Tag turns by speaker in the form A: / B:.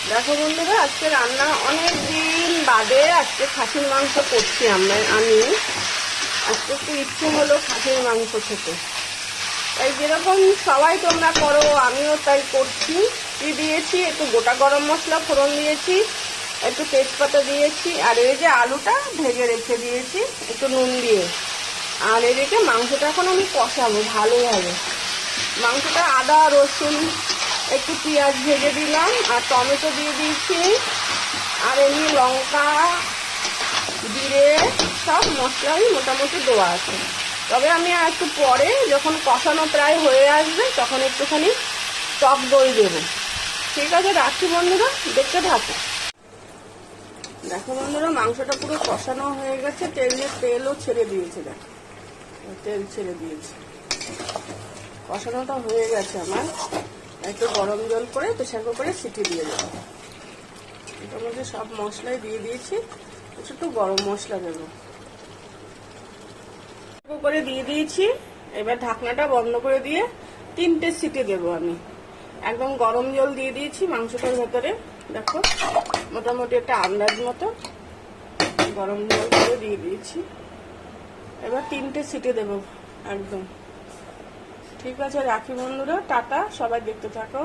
A: দেখো বন্ধুরা, আজকে রান্না অনেক দিন বাদে আজকে খাসির মাংস করছি আমি। আজকে একটু ইচ্ছে হলো খাসির মাংস খেতে, তাই যেরকম সবাই তোমরা করো আমিও তাই করছি। কি দিয়েছি, একটু গোটা গরম মশলা ফোড়ন দিয়েছি, একটু তেজপাতা দিয়েছি, আর এই যে আলুটা ভেজে রেখে দিয়েছি একটু নুন দিয়ে। আর এদিকে মাংসটা এখন আমি কষাবো ভালোভাবে। মাংসটা আদা রসুন একটু পেঁয়াজ ভেজে দিলাম, আর টমেটো দিয়ে দিয়েছি, আর এমনি লঙ্কা জিরে সব মশলাই মোটামুটি দেওয়া আছে। তবে আমি আর একটু পরে যখন কষানো প্রায় হয়ে আসবে তখন একটুখানি টক দই দেবো। ঠিক আছে, রাখছি বন্ধুরা, দেখতে থাকো। দেখো বন্ধুরা, মাংসটা পুরো কষানো হয়ে গেছে, তেলও ছেড়ে দিয়েছে। দেখো তেল ছেড়ে দিয়েছে, কষানোটা হয়ে গেছে আমার। একটু গরম জল করে প্রেসার কুকারে সিটি দিয়ে দেবো। এটার মধ্যে সব মশলাই দিয়ে দিয়েছি, একটু গরম মশলা দেবো। কুকারে দিয়ে দিয়েছি, এবার ঢাকনাটা বন্ধ করে দিয়ে 3টে সিটি দেবো আমি। একদম গরম জল দিয়ে দিয়েছি মাংসটার ভেতরে। দেখো মোটামুটি একটা আন্দাজ মতো গরম জল করে দিয়ে দিয়েছি। এবার 3টে সিটি দেবো একদম। ঠিক আছে, রাখি বন্ধুরা, টাটা, সবাই দেখতে থাকো।